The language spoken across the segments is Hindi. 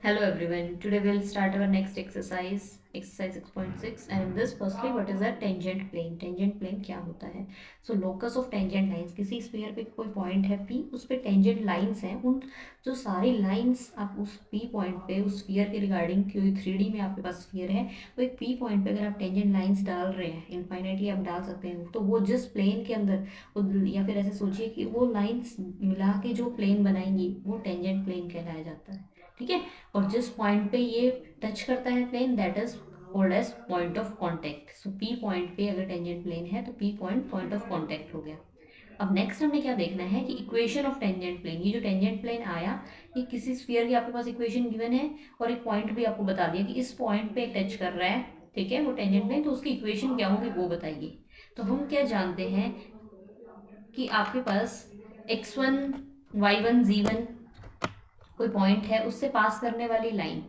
Hello everyone. Today we'll start our next exercise 6.6. And in this, firstly, what is a tangent plane? Tangent plane क्या होता है? So locus of tangent lines. किसी स्फीयर पे कोई पॉइंट है P, उस पे टेंजेंट लाइंस हैं. उन जो सारी लाइंस आप उस P पॉइंट पे उस स्फीयर के रिगार्डिंग कोई 3D में आपके पास स्फीयर है, तो एक P पॉइंट पे अगर आप टेंजेंट लाइंस डाल रहे हैं, इनफाइनाइटली आप डाल सकते हैं, तो वो जिस प्लेन के अंदर, या फिर ऐसे सोचिए कि वो लाइंस मिला के जो प्लेन बनाएंगी वो टेंजेंट प्लेन कहलाया जाता है. ठीक है. और जिस पॉइंट पे ये टच करता है plane, that is called as point of contact. So P point पे अगर टेंजेंट प्लेन है तो P point point of contact हो गया. अब नेक्स्ट हमें क्या देखना है कि इक्वेशन ऑफ टेंजेंट प्लेन. ये जो टेंजेंट प्लेन आया, ये किसी स्फीयर की आपके पास इक्वेशन गिवन है और एक पॉइंट भी आपको बता दिया कि इस पॉइंट पे टच कर रहा है. ठीक है, वो टेंजेंट प्लेन, तो उसकी इक्वेशन क्या होगी वो बताइए. तो हम क्या जानते हैं कि आपके पास x1 y1 z1 कोई पॉइंट है, उससे पास करने वाली लाइन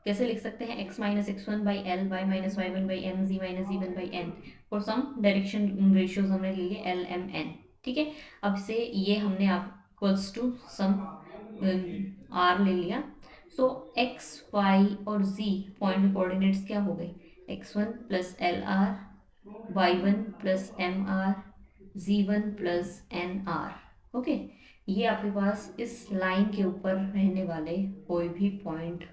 कैसे लिख सकते हैं? x minus x one by l, y minus Y one by m, z minus ji one by n. For some direction ratios हमने ले लिए एल एम एन. ठीक है. अब से ये हमने आप इक्वल्स टू सम आर ले लिया. सो एक्स वाई और जी पॉइंट कोऑर्डिनेट्स क्या हो गए? X one plus L R, Y one plus M R, Z one plus N R. Okay. ये आपके पास इस लाइन के ऊपर रहने वाले कोई भी पॉइंट.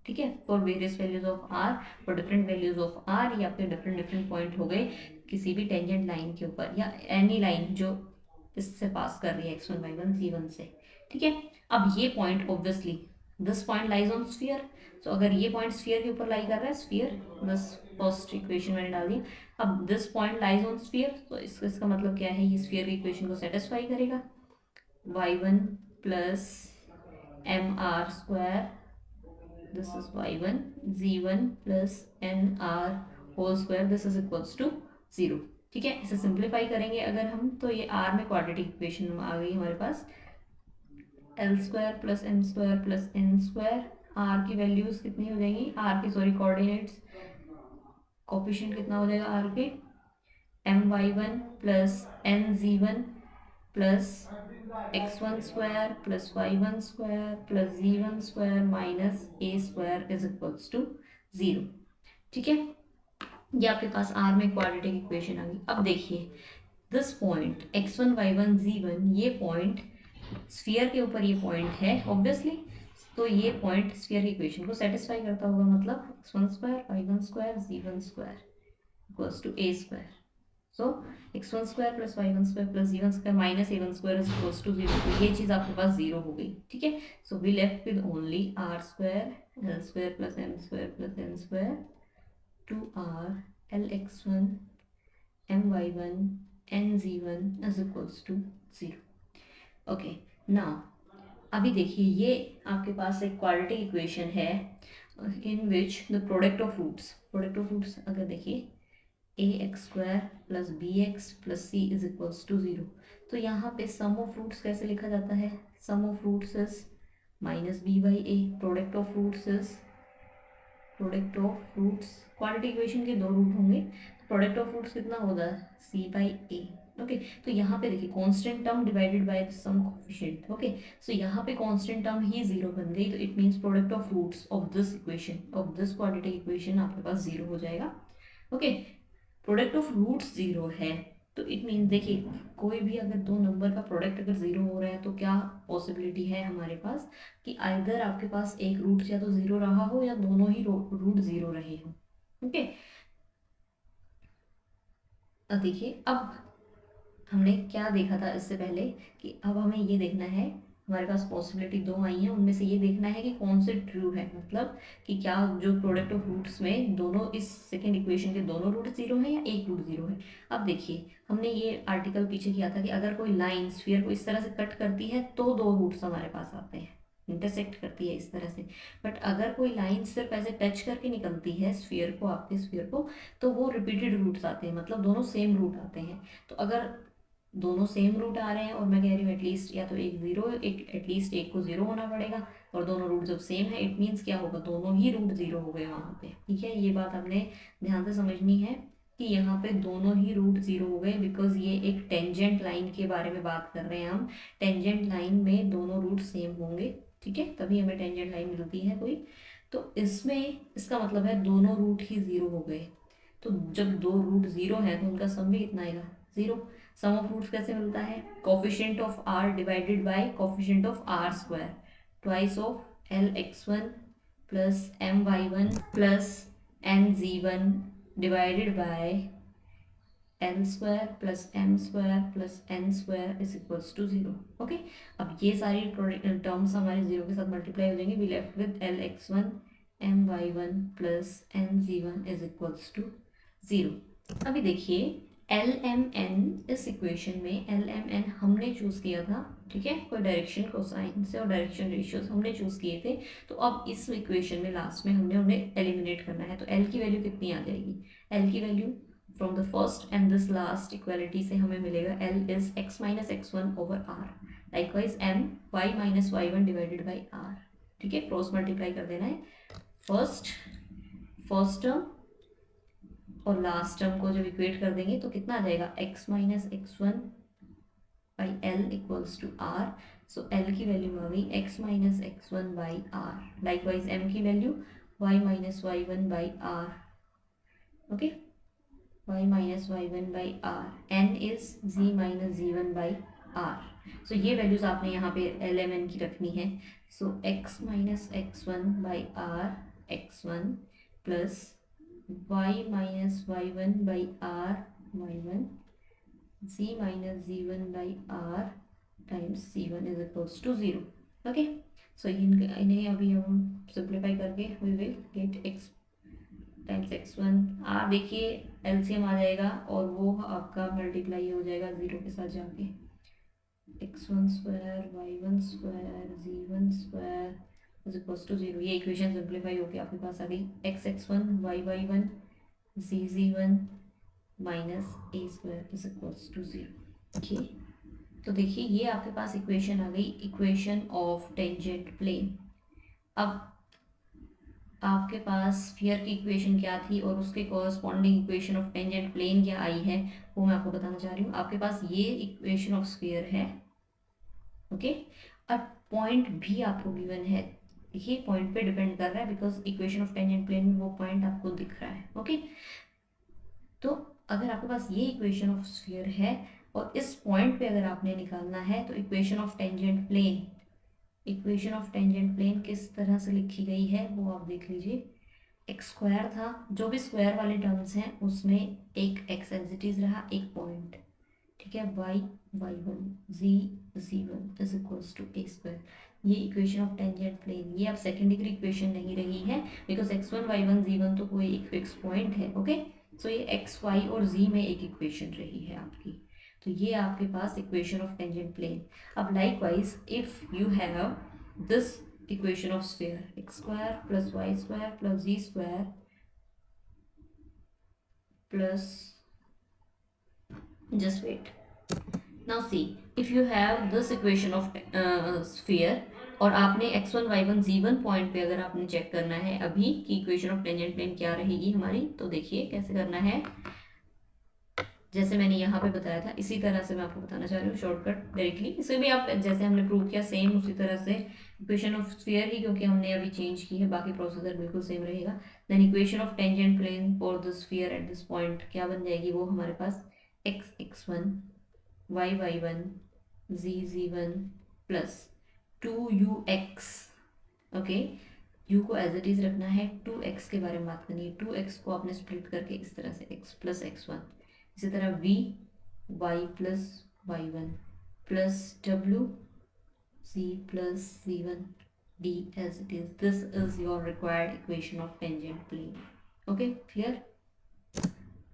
ठीक है, for various values of r, for different values of r, या फिर डिफरेंट डिफरेंट पॉइंट हो गए किसी भी टेंजेंट लाइन के ऊपर, या एनी लाइन जो इससे पास कर रही है एक्स वन वाई वन सी वन से. ठीक है. अब ये point obviously this point lies on sphere. तो अगर ये पॉइंट स्फीयर के ऊपर लाई कर रहा है, स्फीयर, बस फर्स्ट इक्वेशन मैंने डाल दी. अब this point lies on sphere, तो इसका मतलब क्या है? ये स्फीयर की इक्वेशन को सेटिस्फाई करेगा. Y one plus M r square, this is y1 z1 plus nr whole square, this is equals to 0. ठीक है. इसे सिंप्लीफाई करेंगे अगर हम, तो ये r में क्वाड्रेटिक इक्वेशन आ गई हमारे पास. L square plus M square plus N square. r की वैल्यूज कितनी हो जाएंगी? r की, सॉरी, कोऑर्डिनेट्स, कोफिशिएंट कितना हो जाएगा r के? M Y one plus N G one plus x one square plus y one square plus z one square minus a square is equals to 0. ठीक है. ये आपके पास आर में क्वाड्रेटिक इक्वेशन आ गई. अब देखिए, this point x one y one z one, ये पॉइंट स्फीयर के ऊपर ये पॉइंट है ऑब्वियसली. तो ये पॉइंट स्फीयर की इक्वेशन को सेटिस्फाई करता होगा, मतलब x one square y one square z one square equals to a square. So x one square plus y one square plus z one square minus a one square is equals to 0. तो ये चीज़ आपके पास 0 हो गई. ठीक है. So we left with only R square L square plus M square plus N square two R L x one M Y one N ji one is equals to 0. Okay. Now अभी देखिए, ये आपके पास एक क्वाड्रेटिक इक्वेशन है in which the product of roots अगर देखिए, A X square plus B X plus C is equals to 0. तो यहाँ पे सम ऑफ रूट्स कैसे लिखा जाता है? Sum of roots is minus B by A. Product of roots quadratic equation के दो रूट होंगे, तो प्रोडक्ट ऑफ रूट्स कितना होगा? C by A. ओके. तो यहाँ पे देखिए, constant term divided by sum coefficient. Okay. So यहाँ पे कांस्टेंट टर्म ही 0 बन गई, तो it means product of roots of this equation, of this quadratic equation आपके पास 0 हो जाएगा. ओके. प्रोडक्ट ऑफ रूट्स 0 है, तो इट मीन देखिए, कोई भी अगर दो नंबर का प्रोडक्ट अगर 0 हो रहा है तो क्या पॉसिबिलिटी है हमारे पास कि आइदर आपके पास एक रूट या तो 0 रहा हो या दोनों ही रूट 0 रहे हो. ओके. अब देखिए, अब हमने क्या देखा था इससे पहले कि अब हमें ये देखना है, हमारे पास पॉसिबिलिटी दो आई है, उनमें से ये देखना है कि कौन से ट्रू है, मतलब कि क्या जो प्रोडक्ट ऑफ रूट्स में दोनों, इस सेकेंड इक्वेशन के दोनों रूट 0 है या एक रूट 0 है. अब देखिए, हमने ये आर्टिकल पीछे किया था कि अगर कोई लाइन स्फीयर को इस तरह से कट करती है तो दो रूट्स हमारे पास आते हैं, इंटरसेक्ट करती है इस तरह से. बट अगर कोई लाइन सिर्फ ऐसे टच करके निकलती है स्फीयर को, आपके स्फीयर को, तो वो रिपीटेड रूट्स आते हैं, मतलब दोनों सेम रूट आते हैं. तो अगर दोनों सेम रूट आ रहे हैं और मैं कह रही हूँ एटलीस्ट या तो एक 0, एक एटलीस्ट एक को 0 होना पड़ेगा, और दोनों रूट जब सेम है इट मीन्स क्या होगा? दोनों ही रूट 0 हो गए वहाँ पे. ठीक है. ये बात हमने ध्यान से समझनी है कि यहाँ पे दोनों ही रूट 0 हो गए, बिकॉज ये एक टेंजेंट लाइन के बारे में बात कर रहे हैं हम. टेंजेंट लाइन में दोनों रूट सेम होंगे. ठीक है, तभी हमें टेंजेंट लाइन मिलती है कोई। तो इसमें इसका मतलब है दोनों रूट ही ज़ीरो हो गए। तो जब दो रूट ज़ीरो है तो उनका सम भी कितना आएगा, ज़ीरो। सम ऑफ रूट्स कैसे मिलता है, coefficient of r divided by coefficient of r square, twice of l x one plus m Y one plus N G one divided by L square plus M square plus N square is equals to zero. Okay, अब ये सारी टर्म्स हमारे जीरो के साथ मल्टीप्लाई हो जाएंगे। We left with l x one M Y one plus N G one is equals to zero. अभी देखिए एल एम एन, इस इक्वेशन में एल एम एन हमने चूज किया था, ठीक है, कोई डायरेक्शन कोसाइन से और डायरेक्शन रेशियोज हमने चूज किए थे। तो अब इस इक्वेशन में लास्ट में हमने उन्हें एलिमिनेट करना है। तो एल की वैल्यू कितनी आ जाएगी, एल की value from the first and this last equality से हमें मिलेगा l is x minus x one over r, likewise m y minus Y one divided by r. ठीक है, क्रॉस मल्टीप्लाई कर देना है। फर्स्ट टर्म और लास्ट टर्म को जब इक्वेट कर देंगे तो कितना आ जाएगा, x minus x one by l equals to r. So l की वैल्यू आ गई x minus x one by R, likewise M की value Y minus Y one by R. Okay, y minus y1 by r, n is z minus z1 by r। सो ये वैल्यूज आपने यहाँ पे एल एम एन की रखनी है। So x minus x one by R X one plus Y minus Y one by R Y one, z minus ji one by R times c one is equals to zero. Okay, so इन्हें अभी हम सिंप्लीफाई करके we will get x times X one, R देखिए एलसीएम आ जाएगा और वो आपका मल्टीप्लाई हो जाएगा जीरो के साथ जाके, x one square y one square z one square is equals to zero. ये इक्वेशन सिंप्लीफाई होकर आपके पास आ गई x x one Y Y one ji ji one minus a square is equals to zero. ठीक, तो देखिए ये आपके पास इक्वेशन आ गई, इक्वेशन ऑफ टेंजेंट प्लेन। अब आपके पास स्फीयर की इक्वेशन क्या थी और उसके corresponding equation of tangent plane क्या आई है वो मैं आपको बताना चाह रही हूँ। आपके पास ये इक्वेशन ऑफ स्फीयर है, ओके, और पॉइंट भी आपको गिवन है। देखिए पॉइंट पे डिपेंड कर रहा है because equation of tangent plane में वो पॉइंट आपको दिख रहा है। ओके, तो अगर आपके पास ये इक्वेशन ऑफ स्फीयर है और इस पॉइंट पे अगर आपने निकालना है तो equation of tangent plane, equation of tangent plane किस तरह से लिखी गई है वो आप देख लीजिए। एक्स स्क्वायर था, जो भी स्क्वायर वाले टर्म्स हैं उसमें एक एक्स एज इट इज रहा, एक पॉइंट, ठीक है, y Y one ji ji one is equals to a square. ये इक्वेशन ऑफ टेंजेंट प्लेन, ये अब सेकेंड डिग्री इक्वेशन नहीं रही है because x one y one z one तो कोई एक फिक्स पॉइंट है। ओके, सो ये एक्स वाई और जी में एक इक्वेशन रही है आपकी। तो ये आपके पास इक्वेशन ऑफ टेंजेंट प्लेन। अब likewise if you have this equation of sphere, x square plus y square plus z square plus, just wait, now see if you have this equation of sphere और आपने x1 y1 z1 पॉइंट पे अगर आपने चेक करना है अभी कि इक्वेशन ऑफ टेंजेंट प्लेन क्या रहेगी हमारी, तो देखिए कैसे करना है। जैसे मैंने यहाँ पे बताया था इसी तरह से मैं आपको बताना चाह रही हूँ शॉर्टकट डायरेक्टली। इसे भी आप जैसे हमने प्रूव किया सेम उसी तरह से इक्वेशन ऑफ स्फीयर ही, क्योंकि हमने अभी चेंज की है, बाकी प्रोसीजर बिल्कुल सेम रहेगा। Then equation of tangent plane for the sphere at this point क्या बन जाएगी, वो हमारे पास X x one Y Y one जी जी one plus two U X. Okay, U को एज इट इज रखना है, टू एक्स के बारे में बात करनी है, टू एक्स को आपने स्प्लिट करके इस तरह से एक्स प्लस एक्स वन, इसी तरह v y plus y one plus डब्ल्यू c plus c one d as it is. This is your required equation of tangent plane. Okay, clear.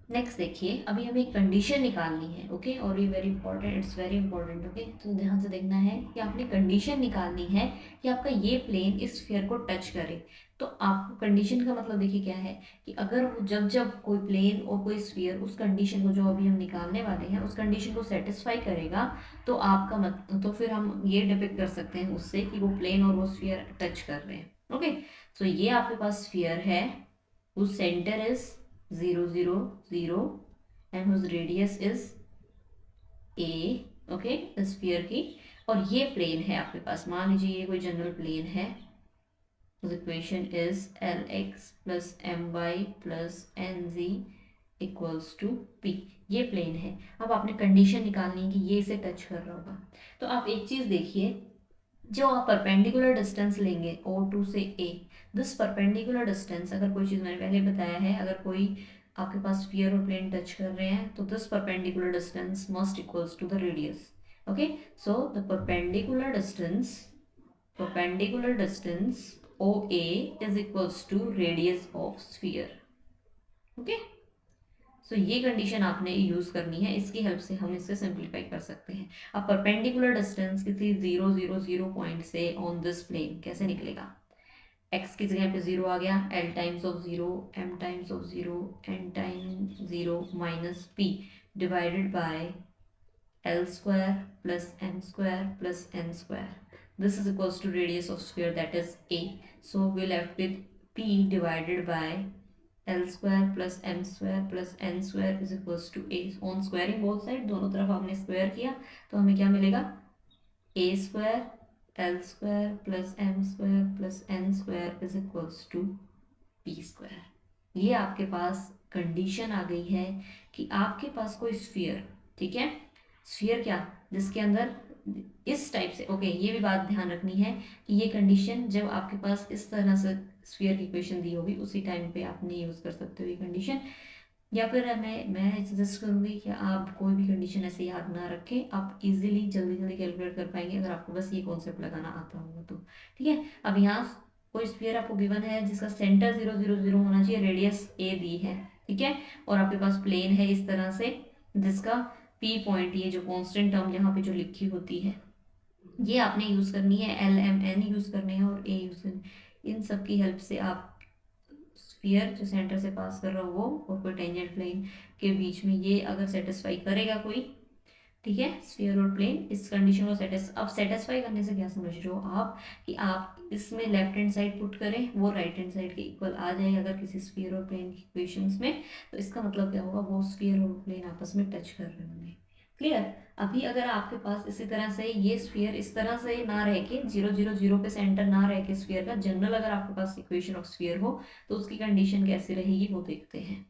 Next देखिए अभी हमें एक कंडीशन निकालनी है, ओके, और ये very important, it's very important. Okay, तो ध्यान से देखना है कि आपने कंडीशन निकालनी है कि आपका ये प्लेन इस स्फीयर को टच करे। तो आपको कंडीशन का मतलब देखिए क्या है कि अगर वो जब जब कोई प्लेन और कोई स्फीयर उस कंडीशन को जो अभी हम निकालने वाले हैं उस कंडीशन को सेटिस्फाई करेगा तो आपका मत तो फिर हम ये डिपिक्ट कर सकते हैं उससे कि वो प्लेन और वो स्फीयर टच कर रहे हैं। ओके, तो ये आपके पास स्फीयर है whose center is 0 0 0 and whose radius is a, okay, the sphere की। और ये प्लेन है आपके पास, मान लीजिए ये कोई जनरल प्लेन है, equation is l x plus m y plus N z equals to p, ये प्लेन है। अब आपने कंडीशन निकालनी है कि ये इसे टच कर रहा होगा। तो आप एक चीज देखिए, जो आप परपेंडिकुलर डिस्टेंस लेंगे O2 से A, दिस परपेंडिकुलर डिस्टेंस, अगर कोई चीज़ मैंने पहले बताया है, अगर कोई आपके पास स्फीयर और प्लेन टच कर रहे हैं तो this perpendicular distance must equals to the radius. Okay, so the perpendicular distance OA is equals to radius of sphere. Okay, so ये कंडीशन आपने यूज करनी है, इसकी हेल्प से हम इसे सिंप्लीफाई कर सकते हैं। अब परपेंडिकुलर डिस्टेंस किसी 0 0 0 पॉइंट से ऑन दिस प्लेन कैसे निकलेगा, x की जगह पे 0 आ गया, l times of 0, m times of 0, n time 0 minus p divided by l square plus m square plus n square, this is equals to radius of sphere that is a, so we left with p divided by L square plus M square plus N square is equals to a, on squaring both side, दोनों तरफ हमने स्क्वायर किया तो हमें क्या मिलेगा, a square L square plus M square plus N square is equals to p square. ये आपके पास कंडीशन आ गई है कि आपके पास कोई स्फीयर, ठीक है, स्फीयर क्या, जिसके अंदर इस टाइप से, ओके ये भी बात ध्यान रखनी है कि ये कंडीशन जब आपके पास इस तरह से स्फीयर की इक्वेशन दी होगी उसी टाइम पे आपने यूज कर सकते हो ये कंडीशन, या फिर मैं सजेस्ट करूंगी कि आप कोई भी कंडीशन ऐसे याद ना रखें, आप इजीली जल्दी जल्दी कैलकुलेट कर पाएंगे अगर आपको बस ये कॉन्सेप्ट लगाना आता होगा तो। ठीक है, अब यहाँ कोई स्फीयर आपको गिवन है जिसका सेंटर 0 0 0 होना चाहिए, रेडियस ए दी है, ठीक है, और आपके पास प्लेन है इस तरह से जिसका पी पॉइंट, ये जो कांस्टेंट टर्म यहाँ पे जो लिखी होती है ये आपने यूज करनी है, एल एम एन यूज करने हैं और ए यूज करने, इन सब की हेल्प से आप स्फीयर जो सेंटर से पास कर रहा हो वो और कोई टेंजेंट प्लेन के बीच में, ये अगर सेटिस्फाई करेगा कोई, ठीक है, स्फीयर और प्लेन इस कंडीशन को अब सेटिस्फाई करने से क्या समझ रहे हो आप, कि आप इसमें लेफ्ट हैंड साइड पुट करें वो राइट हैंड साइड के इक्वल आ जाए अगर किसी स्फीयर और प्लेन की इक्वेशंस में, तो इसका मतलब क्या होगा, वो स्फीयर और प्लेन आपस में टच कर रहे होंगे। क्लियर, अभी अगर आपके पास इसी तरह से ये स्फीयर इस तरह से ना रह के 0 0 0 पे सेंटर ना रह के स्फीयर का जनरल अगर आपके पास इक्वेशन ऑफ स्फीयर हो तो उसकी कंडीशन कैसी रहेगी वो देखते हैं।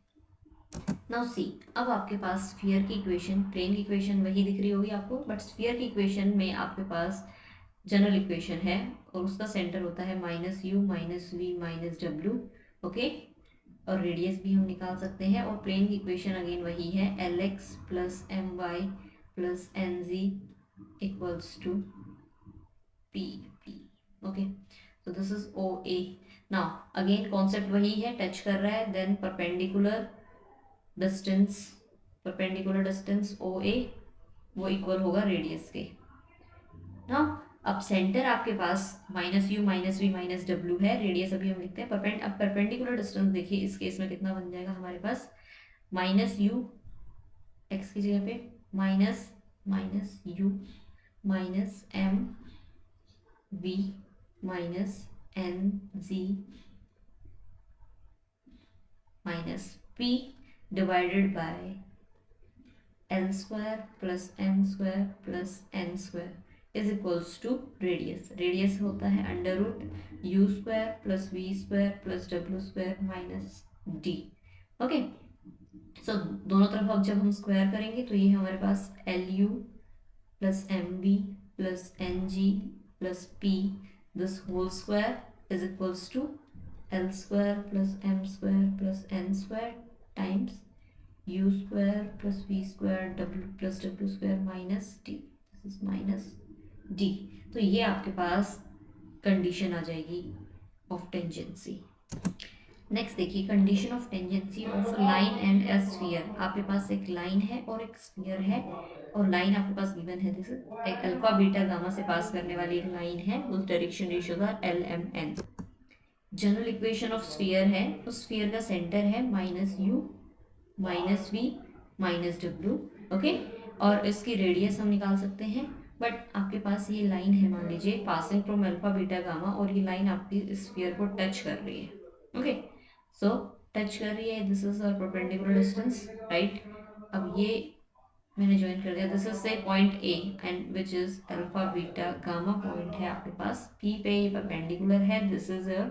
नाउ सी, अब आपके पास स्फीयर की इक्वेशन, प्लेन की इक्वेशन वही दिख रही होगी आपको, बट स्फीयर की इक्वेशन में आपके पास जनरल इक्वेशन है और उसका सेंटर होता है -u -v -w। ओके, और रेडियस भी हम निकाल सकते हैं, और प्लेन की इक्वेशन अगेन वही है, l x plus m y plus N z equals to p p. Okay, so this is OA। now again concept वही है, टच कर रहा है, then distance perpendicular distance OA वो इक्वल होगा रेडियस के ना। अब सेंटर आपके पास -u -v -w है, रेडियस अभी हम लिखते हैं अब परपेंडिकुलर डिस्टेंस देखिए इस केस में कितना बन जाएगा हमारे पास, -u x की जगह पे माइनस -u -m v -n z -p divided by L square plus M square plus N square is equals to radius, radius होता है under root U square plus V square plus W square minus D. Okay, so दोनों तरफ अब जब हम स्क्वायर करेंगे तो ये हमारे पास L U plus M V plus N Z plus P, this whole square is equals to L square plus M square plus N square times u square plus v square w plus w square minus d, this is minus d। तो ये आपके पास कंडीशन आ जाएगी ऑफ टेंजेंसी। नेक्स्ट देखिए, condition of tangency of line and A sphere, आपके पास एक लाइन है और एक स्फीयर है, और लाइन आपके पास गिवन है, दिस एक अल्फा बीटा गामा से पास करने वाली एक लाइन है, उस direction ratios are L M n. General equation of sphere है, उस स्फीयर का सेंटर है -u -v -w। ओके, और इसकी रेडियस हम निकाल सकते हैं, बट आपके पास ये लाइन है, मान लीजिए passing from alpha beta gamma, और ये लाइन आपकी स्फीयर को टच कर रही है। ओके, सो टच कर रही है, this is our perpendicular distance right. अब ये मैंने ज्वाइन कर दिया। This is say point A and which is alpha beta gamma point है आपके पास पी पे, ये परपेंडिकुलर है। This is a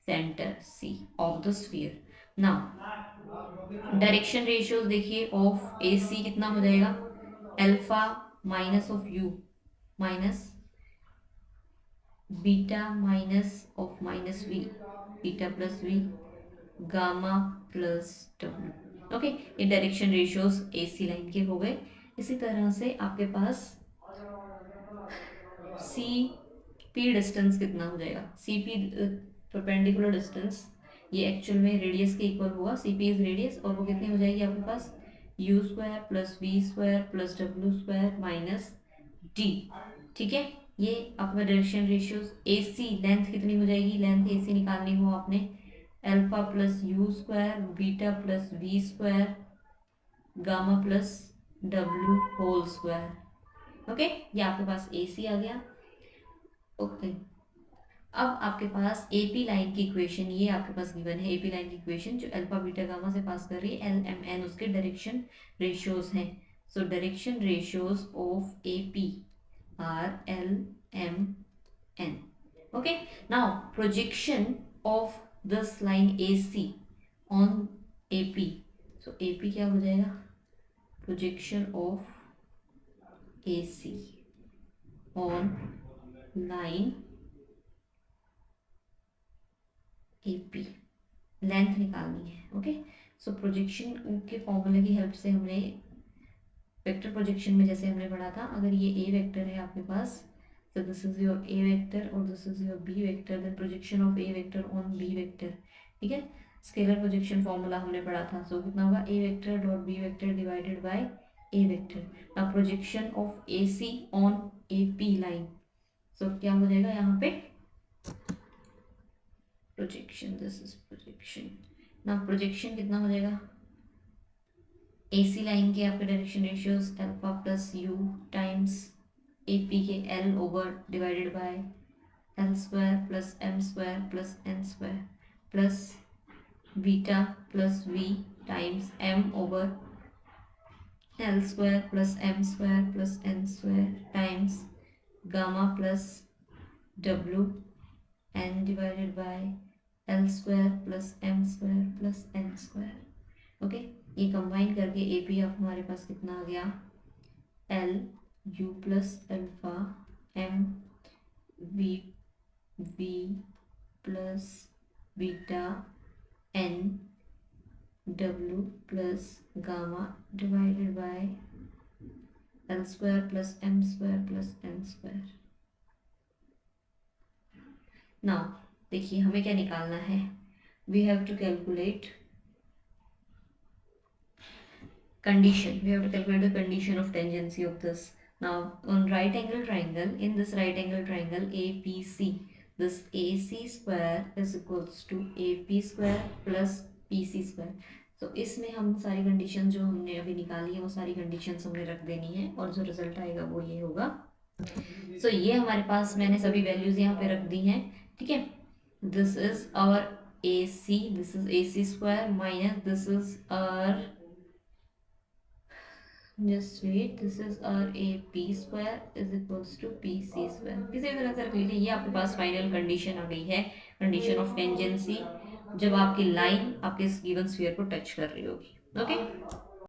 centre C of the sphere. Now direction ratios देखिए ऑफ ए सी कितना हो जाएगा, alpha minus of u minus beta minus of minus v, beta plus v, gamma plus W. Okay, ये डायरेक्शन रेशियोज एसी लाइन के हो गए। इसी तरह से आपके पास सी पी डिस्टेंस कितना हो जाएगा, सी पी परपेंडिकुलर डिस्टेंस, ये एक्चुअल में रेडियस के इक्वल होगा। सी पी इज रेडियस और वो कितनी हो जाएगी आपके पास, U square plus V square plus W square minus D. ठीक है, ये आपका direction ratios. A C length कितनी हो जाएगी, लेंथ ए सी निकालनी हो आपने, alpha plus U square beta plus V square gamma plus W whole square. Okay, ये आपके पास ए सी आ गया। ओके, अब आपके पास एपी लाइन की इक्वेशन, ये आपके पास गिवन है एपी लाइन की इक्वेशन जो अल्फा बीटा गामा से पास कर रही है, एल एम एन उसके डायरेक्शन रेशियोज हैं। So direction ratios of AP are L M N. Okay, now projection of this line A C on AP. So AP क्या हो जाएगा, projection of A C on line AP, length निकालनी है। ओके, सो प्रोजेक्शन के फॉर्मूले की हेल्प से हमने वेक्टर प्रोजेक्शन में जैसे हमने पढ़ा था, अगर ये ए वेक्टर है आपके पास, so this is your a vector और this is your b vector, then projection of a vector on b vector। ठीक है, स्केलर प्रोजेक्शन फॉर्मूला हमने पढ़ा था। सो कितना होगा, a vector dot b vector divided by a vector. Now projection of ac on ap line, so क्या हो जाएगा यहाँ पे, projection, this is projection. Now projection कितना हो जाएगा, AC लाइन के आपके direction ratios alpha plus U times AP के L over divided by L square plus M square plus N square plus beta plus V times M over L square plus M square plus N square times gamma plus W N divided by L square plus M square plus N square. Okay, ये कंबाइन करके ए पी आप हमारे पास कितना आ गया, L U plus alpha M V V plus beta N W plus gamma divided by L square plus M square plus N square. Now देखिए हमें क्या निकालना है, we have to calculate condition, we have to calculate the condition of tangency of this. Now on right angle triangle, in this right angle triangle APC, this AC square is equals to AP square plus PC square। तो इसमें हम सारी कंडीशन जो हमने अभी निकाली है वो सारी कंडीशंस हमने रख देनी है और जो रिजल्ट आएगा वो ये होगा। सो ये हमारे पास मैंने सभी वैल्यूज यहाँ पे रख दी हैं। ठीक है, this is our AC, this is AC square minus this is our, just wait, this is our AP square is equals to PC square। किसी भी तरह से रख लीजिए, ये आपके पास फाइनल कंडीशन आ गई है, कंडीशन ऑफ टेंजेंसी, जब आपकी लाइन आपके गिवन स्फीयर को टच कर रही होगी। ओके,